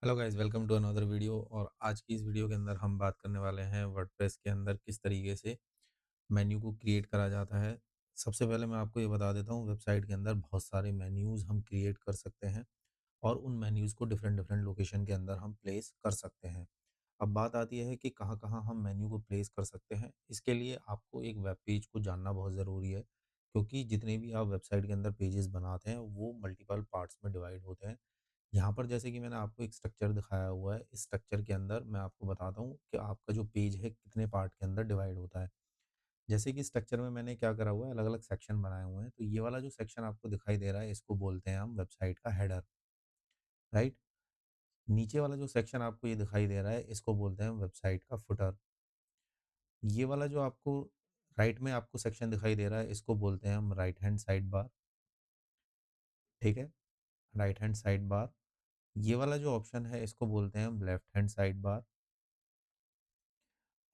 Hello guys, welcome to another video. और आज की इस वीडियो के अंदर हम बात करने वाले हैं वर्डप्रेस के अंदर किस तरीके से मेन्यू को क्रिएट करा जाता है। सबसे पहले मैं आपको ये बता देता हूँ, वेबसाइट के अंदर बहुत सारे मेन्यूज़ हम क्रिएट कर सकते हैं और उन मेन्यूज़ को डिफरेंट डिफरेंट लोकेशन के अंदर हम प्लेस कर सकते हैं। अब बात आती है कि कहाँ-कहाँ हम मेन्यू को प्लेस कर सकते हैं। इसके लिए आपको एक वेब पेज को जानना बहुत ज़रूरी है, क्योंकि जितने भी आप वेबसाइट के अंदर पेजेस बनाते हैं, वो मल्टीपल पार्ट्स में डिवाइड होते हैं। यहाँ पर जैसे कि मैंने आपको एक स्ट्रक्चर दिखाया हुआ है, इस स्ट्रक्चर के अंदर मैं आपको बताता हूँ कि आपका जो पेज है कितने पार्ट के अंदर डिवाइड होता है। जैसे कि स्ट्रक्चर में मैंने क्या करा हुआ है, अलग-अलग सेक्शन बनाए हुए हैं। तो ये वाला जो सेक्शन आपको दिखाई दे रहा है, इसको बोलते हैं हम वेबसाइट का हेडर, राइट? नीचे वाला जो सेक्शन आपको ये दिखाई दे रहा है, इसको बोलते हैं वेबसाइट का फुटर। ये वाला जो आपको राइट में आपको सेक्शन दिखाई दे रहा है, इसको बोलते हैं हम राइट हैंड साइड बार, ठीक है? Right hand side bar. ये वाला जो ऑप्शन है, इसको बोलते हैं हम लेफ्ट हैंड साइड बार।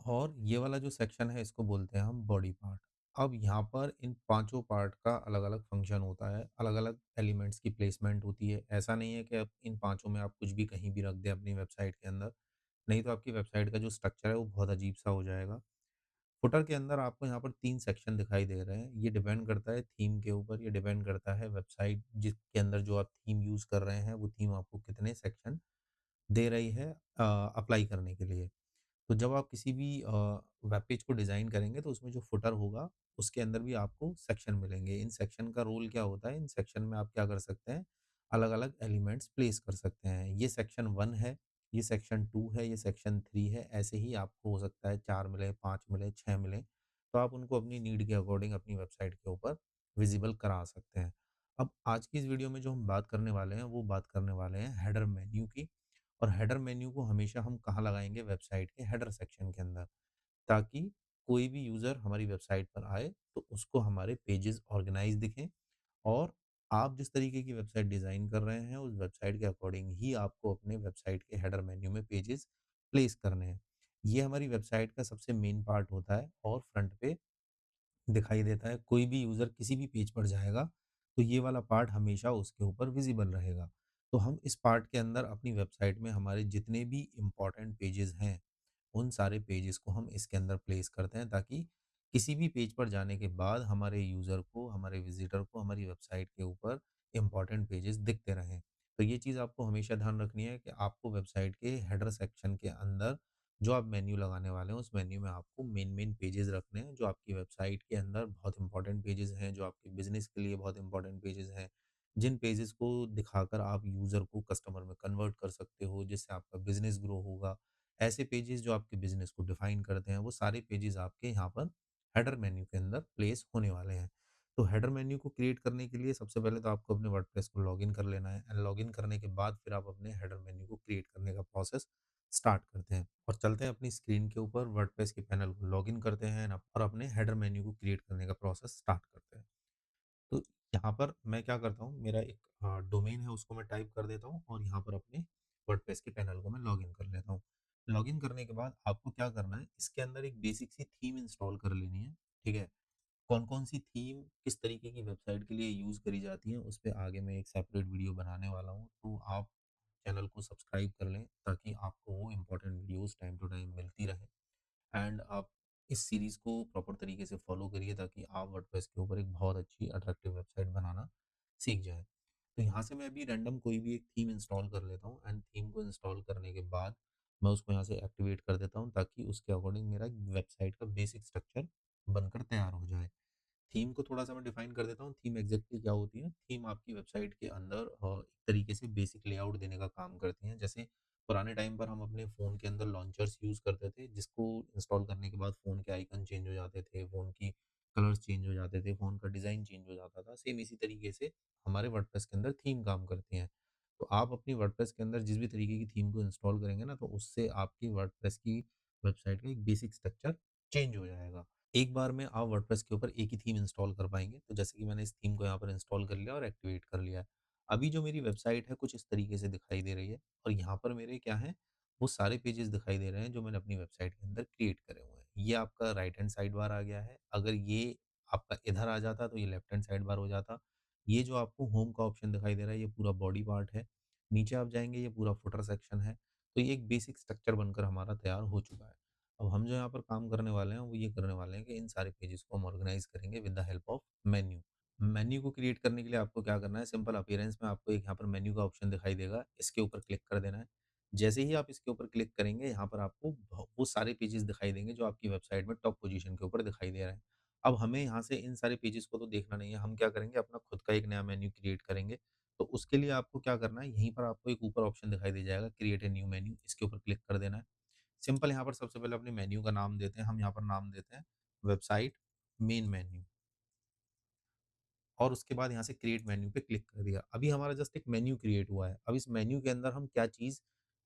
और ये वाला जो सेक्शन है, इसको बोलते हैं हम बॉडी पार्ट। अब यहाँ पर इन पांचों पार्ट का अलग-अलग फंक्शन होता है, अलग-अलग एलिमेंट्स की प्लेसमेंट होती है। ऐसा नहीं है कि अब इन पांचों में आप कुछ भी कहीं भी रख दें अपनी वेबसाइट के अंदर, नहीं तो आपकी वेबसाइट का जो स्ट्रक्चर है वो बहुत अजीब-सा हो जाएगा। फुटर के अंदर आपको यहाँ पर 3 सेक्शन दिखाई दे रहे हैं। ये डिपेंड करता है थीम के ऊपर, ये डिपेंड करता है वेबसाइट जिसके अंदर जो आप थीम यूज़ कर रहे हैं, वो थीम आपको कितने सेक्शन दे रही है अप्लाई करने के लिए। तो जब आप किसी भी वेब पेज को डिज़ाइन करेंगे, तो उसमें जो फुटर होगा, उसके अंदर भी आपको सेक्शन मिलेंगे। इन सेक्शन का रोल क्या होता है, इन सेक्शन में आप क्या कर सकते हैं, अलग-अलग एलिमेंट्स प्लेस कर सकते हैं। ये सेक्शन 1 है, ये सेक्शन 2 है, ये सेक्शन 3 है। ऐसे ही आपको हो सकता है 4 मिले, 5 मिले, 6 मिले, तो आप उनको अपनी नीड के अकॉर्डिंग अपनी वेबसाइट के ऊपर विज़िबल करा सकते हैं। अब आज की इस वीडियो में जो हम बात करने वाले हैं, वो बात करने वाले हैं हेडर मेन्यू की। और हेडर मेन्यू को हमेशा हम कहाँ लगाएँगे, वेबसाइट के हेडर सेक्शन के अंदर, ताकि कोई भी यूज़र हमारी वेबसाइट पर आए तो उसको हमारे पेजेस ऑर्गेनाइज़ दिखें। और आप जिस तरीके की वेबसाइट डिज़ाइन कर रहे हैं, उस वेबसाइट के अकॉर्डिंग ही आपको अपने वेबसाइट के हेडर मेन्यू में पेजेस प्लेस करने हैं। ये हमारी वेबसाइट का सबसे मेन पार्ट होता है और फ्रंट पे दिखाई देता है। कोई भी यूज़र किसी भी पेज पर जाएगा, तो ये वाला पार्ट हमेशा उसके ऊपर विज़िबल रहेगा। तो हम इस पार्ट के अंदर अपनी वेबसाइट में हमारे जितने भी इम्पोर्टेंट पेजेज़ हैं, उन सारे पेजेज़ को हम इसके अंदर प्लेस करते हैं, ताकि किसी भी पेज पर जाने के बाद हमारे यूज़र को, हमारे विज़िटर को हमारी वेबसाइट के ऊपर इम्पोर्टेंट पेजेज़ दिखते रहें। तो ये चीज़ आपको हमेशा ध्यान रखनी है कि आपको वेबसाइट के हेडर सेक्शन के अंदर जो आप मेन्यू लगाने वाले हैं, उस मेन्यू में आपको मेन पेजेज़ रखने हैं, जो आपकी वेबसाइट के अंदर बहुत इम्पोर्टेंट पेजेज़ हैं, जो आपके बिज़नेस के लिए बहुत इम्पोर्टेंट पेजेज़ हैं, जिन पेजेज़ को दिखाकर आप यूज़र को कस्टमर में कन्वर्ट कर सकते हो, जिससे आपका बिज़नेस ग्रो होगा। ऐसे पेजेज़ जो आपके बिज़नेस को डिफ़ाइन करते हैं, वो सारे पेजेज़ आपके यहाँ पर हेडर मेन्यू के अंदर प्लेस होने वाले हैं। तो हेडर मेन्यू को क्रिएट करने के लिए सबसे पहले तो आपको अपने वर्डप्रेस को लॉगिन कर लेना है, एंड लॉगिन करने के बाद फिर आप अपने हेडर मेन्यू को क्रिएट करने का प्रोसेस स्टार्ट करते हैं और चलते हैं अपनी स्क्रीन के ऊपर वर्डप्रेस के पैनल को लॉगिन करते हैं और अपने हेडर मेन्यू को क्रिएट करने का प्रोसेस स्टार्ट करते हैं। तो यहाँ पर मैं क्या करता हूँ, मेरा एक डोमेन है, उसको मैं टाइप कर देता हूँ और यहाँ पर अपने वर्डप्रेस के पैनल को मैं लॉगिन कर लेता हूँ। लॉगिन करने के बाद आपको क्या करना है, इसके अंदर एक बेसिक सी थीम इंस्टॉल कर लेनी है, ठीक है? कौन-कौन सी थीम किस तरीके की वेबसाइट के लिए यूज़ करी जाती है, उस पे आगे मैं एक सेपरेट वीडियो बनाने वाला हूँ। तो आप चैनल को सब्सक्राइब कर लें, ताकि आपको वो important videos time to time मिलती रहे। एंड आप इस सीरीज़ को प्रॉपर तरीके से फॉलो करिए, ताकि आप वर्डप्रेस के ऊपर एक बहुत अच्छी अट्रैक्टिव वेबसाइट बनाना सीख जाएँ। तो यहाँ से मैं अभी रैंडम कोई भी एक थीम इंस्टॉल कर लेता हूँ, एंड थीम को इंस्टॉल करने के बाद मैं उसको यहाँ से एक्टिवेट कर देता हूँ, ताकि उसके अकॉर्डिंग मेरा वेबसाइट का बेसिक स्ट्रक्चर बनकर तैयार हो जाए। थीम को थोड़ा-सा मैं डिफाइन कर देता हूँ, थीम एग्ज़ैक्टली क्या होती है? थीम आपकी वेबसाइट के अंदर एक तरीके से बेसिक लेआउट देने का काम करती हैं। जैसे पुराने टाइम पर हम अपने फ़ोन के अंदर लॉन्चर्स यूज़ करते थे, जिसको इंस्टॉल करने के बाद फ़ोन के आइकन चेंज हो जाते थे, फ़ोन की कलर्स चेंज हो जाते थे, फ़ोन का डिज़ाइन चेंज हो जाता था। सेम इसी तरीके से हमारे वर्डप्रेस के अंदर थीम काम करती हैं। तो आप अपनी वर्डप्रेस के अंदर जिस भी तरीके की थीम को इंस्टॉल करेंगे ना, तो उससे आपकी वर्डप्रेस की वेबसाइट का एक बेसिक स्ट्रक्चर चेंज हो जाएगा। एक बार में आप वर्डप्रेस के ऊपर एक ही थीम इंस्टॉल कर पाएँगे। तो जैसे कि मैंने इस थीम को यहाँ पर इंस्टॉल कर लिया और एक्टिवेट कर लिया है। अभी जो मेरी वेबसाइट है कुछ इस तरीके से दिखाई दे रही है, और यहाँ पर मेरे क्या हैं, वो सारे पेजेज़ दिखाई दे रहे हैं जो मैंने अपनी वेबसाइट के अंदर क्रिएट करे हुए हैं। ये आपका राइट हैंड साइड बार आ गया है। अगर ये आपका इधर आ जाता तो ये लेफ्ट हैंड साइड बार हो जाता। ये जो आपको होम का ऑप्शन दिखाई दे रहा है, ये पूरा बॉडी पार्ट है। नीचे आप जाएँगे ये पूरा फुटर सेक्शन है। तो ये एक बेसिक स्ट्रक्चर बनकर हमारा तैयार हो चुका है। अब हम जो यहाँ पर काम करने वाले हैं वो ये करने वाले हैं कि इन सारे पेजेज़ को हम ऑर्गेनाइज़ करेंगे with the help of menu. Menu को क्रिएट करने के लिए आपको क्या करना है, सिंपल अपीयरेंस में आपको एक यहाँ पर मेन्यू का ऑप्शन दिखाई देगा, इसके ऊपर क्लिक कर देना है। जैसे ही आप इसके ऊपर क्लिक करेंगे यहाँ पर आपको वो सारे पेजेस दिखाई देंगे जो आपकी वेबसाइट में टॉप पोजीशन के ऊपर दिखाई दे रहे हैं। अब हमें यहाँ से इन सारे पेजेस को तो देखना नहीं है, हम क्या करेंगे, अपना खुद का एक नया मेन्यू क्रिएट करेंगे। तो उसके लिए आपको क्या करना है, यहीं पर आपको एक ऊपर ऑप्शन दिखाई दे जाएगा, क्रिएट ए न्यू मेन्यू, इसके ऊपर क्लिक कर देना है। सिंपल यहाँ पर सबसे पहले अपने मेन्यू का नाम देते हैं, हम यहाँ पर नाम देते हैं वेबसाइट मेन मेन्यू। और उसके बाद यहाँ से क्रिएट मेन्यू पे क्लिक कर दिया। अभी हमारा जस्ट एक मेन्यू क्रिएट हुआ है। अब इस मेन्यू के अंदर हम क्या चीज़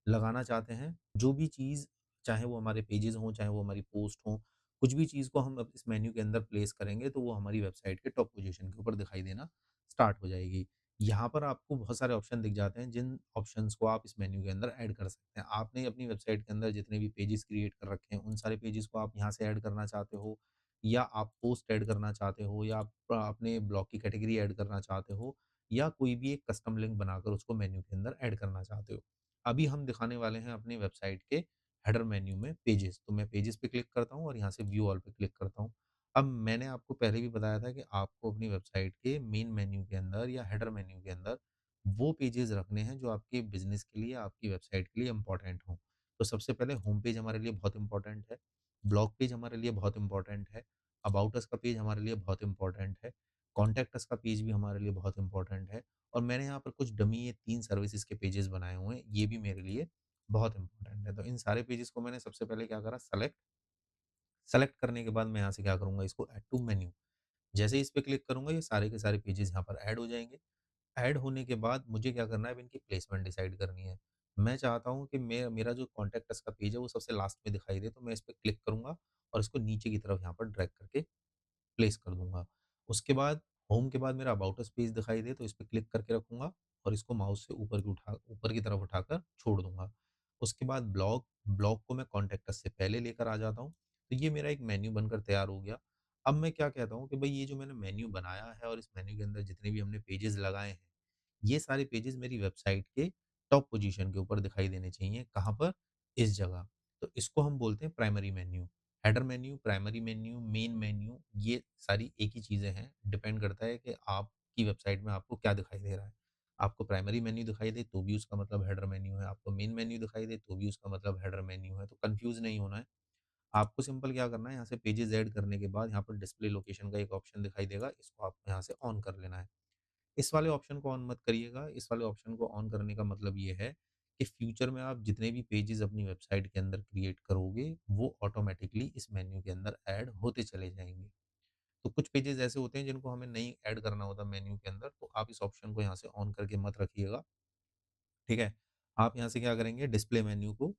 लगाना चाहते हैं, जो भी चीज़, चाहे वो हमारे पेजेज़ हों, चाहे वो हमारी पोस्ट हों, कुछ भी चीज़ को हम अब इस मेन्यू के अंदर प्लेस करेंगे तो वो हमारी वेबसाइट के टॉप पोज़ीशन के ऊपर दिखाई देना स्टार्ट हो जाएगी। यहाँ पर आपको बहुत सारे ऑप्शन दिख जाते हैं, जिन ऑप्शंस को आप इस मेन्यू के अंदर ऐड कर सकते हैं। आपने अपनी वेबसाइट के अंदर जितने भी पेजेज़ क्रिएट कर रखे हैं, उन सारे पेजेज़ को आप यहाँ से ऐड करना चाहते हो, या आप पोस्ट ऐड करना चाहते हो, या आप अपने ब्लॉग की कैटेगरी ऐड करना चाहते हो, या कोई भी एक कस्टम लिंक बनाकर उसको मेन्यू के अंदर ऐड करना चाहते हो। अभी हम दिखाने वाले हैं अपनी वेबसाइट के हेडर मेन्यू में पेजेस, तो मैं पेजेस पे क्लिक करता हूँ और यहाँ से व्यू ऑल पे क्लिक करता हूँ। अब मैंने आपको पहले भी बताया था कि आपको अपनी वेबसाइट के मेन मेन्यू के अंदर या हेडर मेन्यू के अंदर वो पेजेस रखने हैं जो आपके बिजनेस के लिए, आपकी वेबसाइट के लिए इंपॉर्टेंट हों। तो सबसे पहले होम पेज हमारे लिए बहुत इंपॉर्टेंट है, ब्लॉग पेज हमारे लिए बहुत इंपॉर्टेंट है, अबाउट अस का पेज हमारे लिए बहुत इम्पोर्टेंट है, कॉन्टैक्ट अस का पेज भी हमारे लिए बहुत इम्पोर्टेंट है, और मैंने यहाँ पर कुछ डमी ये 3 सर्विसेज़ के पेजेज़ बनाए हुए हैं, ये भी मेरे लिए बहुत इम्पोर्टेंट है। तो इन सारे पेजेज़ को मैंने सबसे पहले क्या करा, सेलेक्ट। सेलेक्ट करने के बाद मैं यहाँ से क्या करूँगा, इसको ऐड टू मेन्यू। जैसे ही इस पे क्लिक करूँगा ये सारे के सारे पेजेज़ यहाँ पर ऐड हो जाएँगे। ऐड होने के बाद मुझे क्या करना है, अब इनकी प्लेसमेंट डिसाइड करनी है। मैं चाहता हूँ कि मेरा जो कॉन्टैक्ट अस का पेज है वो सबसे लास्ट में दिखाई दे, तो मैं इस पे क्लिक करूँगा और इसको नीचे की तरफ यहाँ पर ड्रैग करके प्लेस कर दूँगा। उसके बाद होम के बाद मेरा अबाउट अस पेज दिखाई दे तो इस पे क्लिक करके रखूँगा और इसको माउस से ऊपर की तरफ उठाकर छोड़ दूँगा। उसके बाद ब्लॉग को मैं कॉन्टैक्ट अस से पहले लेकर आ जाता हूँ। तो ये मेरा एक मेन्यू बनकर तैयार हो गया। अब मैं क्या कहता हूँ कि भई ये जो मैंने मेन्यू बनाया है और इस मेन्यू के अंदर जितने भी हमने पेजेज़ लगाए हैं, ये सारे पेजेज़ मेरी वेबसाइट के टॉप पोज़ीशन के ऊपर दिखाई देने चाहिए। कहाँ पर? इस जगह। तो इसको हम बोलते हैं primary menu. Header menu, primary menu, main menu, ये सारी एक ही चीज़ें हैं। डिपेंड करता है कि आपकी वेबसाइट में आपको क्या दिखाई दे रहा है। आपको प्राइमरी मेन्यू दिखाई दे तो भी उसका मतलब हेडर मेन्यू है, आपको मेन मेन्यू दिखाई दे तो भी उसका मतलब हेडर मेन्यू है, तो कन्फ्यूज़ नहीं होना है। आपको सिंपल क्या करना है, यहाँ से पेजेज़ ऐड करने के बाद यहाँ पर डिस्प्ले लोकेशन का एक ऑप्शन दिखाई देगा, इसको आपको यहाँ से ऑन कर लेना है। इस वाले ऑप्शन को ऑन मत करिएगा, इस वाले ऑप्शन को ऑन करने का मतलब ये है कि फ्यूचर में आप जितने भी पेजेज़ अपनी वेबसाइट के अंदर क्रिएट करोगे, वो ऑटोमैटिकली इस मेन्यू के अंदर ऐड होते चले जाएँगे। तो कुछ पेजेज़ ऐसे होते हैं जिनको हमें नहीं ऐड करना होता मेन्यू के अंदर, तो आप इस ऑप्शन को यहाँ से ऑन करके मत रखिएगा। ठीक है? आप यहाँ से क्या करेंगे, डिस्प्ले मेन्यू को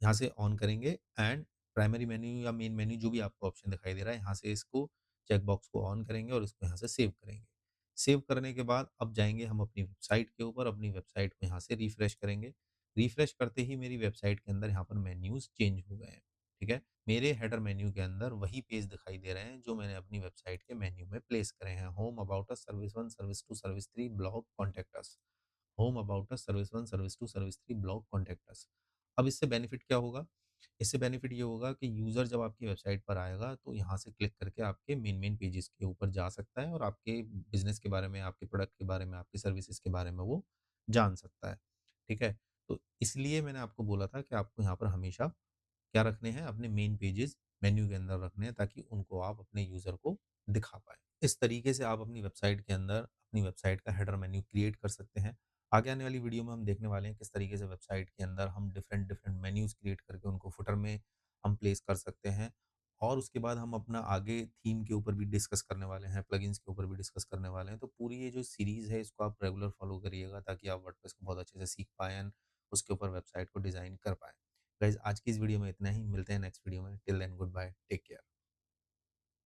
यहाँ से ऑन करेंगे एंड प्राइमरी मेन्यू या मेन मेन्यू जो भी आपको ऑप्शन दिखाई दे रहा है, यहाँ से इसको चेक बॉक्स को ऑन करेंगे और इसको यहाँ से सेव करेंगे। सेव करने के बाद अब जाएँगे हम अपनी वेबसाइट के ऊपर, अपनी वेबसाइट को यहाँ से रिफ्रेश करेंगे। रिफ्रेश करते ही मेरी वेबसाइट के अंदर यहाँ पर मेन्यूज़ चेंज हो गए हैं। ठीक है? मेरे हेडर मेन्यू के अंदर वही पेज दिखाई दे रहे हैं जो मैंने अपनी वेबसाइट के मेन्यू में प्लेस करे हैं। Home, about us, service 1, service 2, service 3, blog, contact us. Home, about us, service 1, service 2, service 3, blog, contact us. अब इससे बेनिफिट क्या होगा? इससे बेनिफिट ये होगा कि यूज़र जब आपकी वेबसाइट पर आएगा तो यहाँ से क्लिक करके आपके मेन पेजेज़ के ऊपर जा सकता है और आपके बिज़नेस के बारे में, आपके प्रोडक्ट के बारे में, आपकी सर्विसेज़ के बारे में वो जान सकता है। ठीक है? तो इसलिए मैंने आपको बोला था कि आपको यहाँ पर हमेशा क्या रखने हैं, अपने मेन पेजेज़ मेन्यू के अंदर रखने हैं ताकि उनको आप अपने यूज़र को दिखा पाएँ। इस तरीके से आप अपनी वेबसाइट के अंदर अपनी वेबसाइट का हेडर मेन्यू क्रिएट कर सकते हैं। आगे आने वाली वीडियो में हम देखने वाले हैं किस तरीके से वेबसाइट के अंदर हम डिफरेंट डिफरेंट मेन्यूज़ क्रिएट करके उनको फुटर में हम प्लेस कर सकते हैं। और उसके बाद हम अपना आगे थीम के ऊपर भी डिस्कस करने वाले हैं, प्लगइन्स के ऊपर भी डिस्कस करने वाले हैं। तो पूरी ये जो सीरीज़ है इसको आप रेगुलर फॉलो करिएगा ताकि आप वर्डप्रेस को बहुत अच्छे से सीख पाएँ एंड उसके ऊपर वेबसाइट को डिज़ाइन कर पाएँ। गाइज़ आज की इस वीडियो में इतना ही, मिलते हैं नेक्स्ट वीडियो में। Till then goodbye, take care.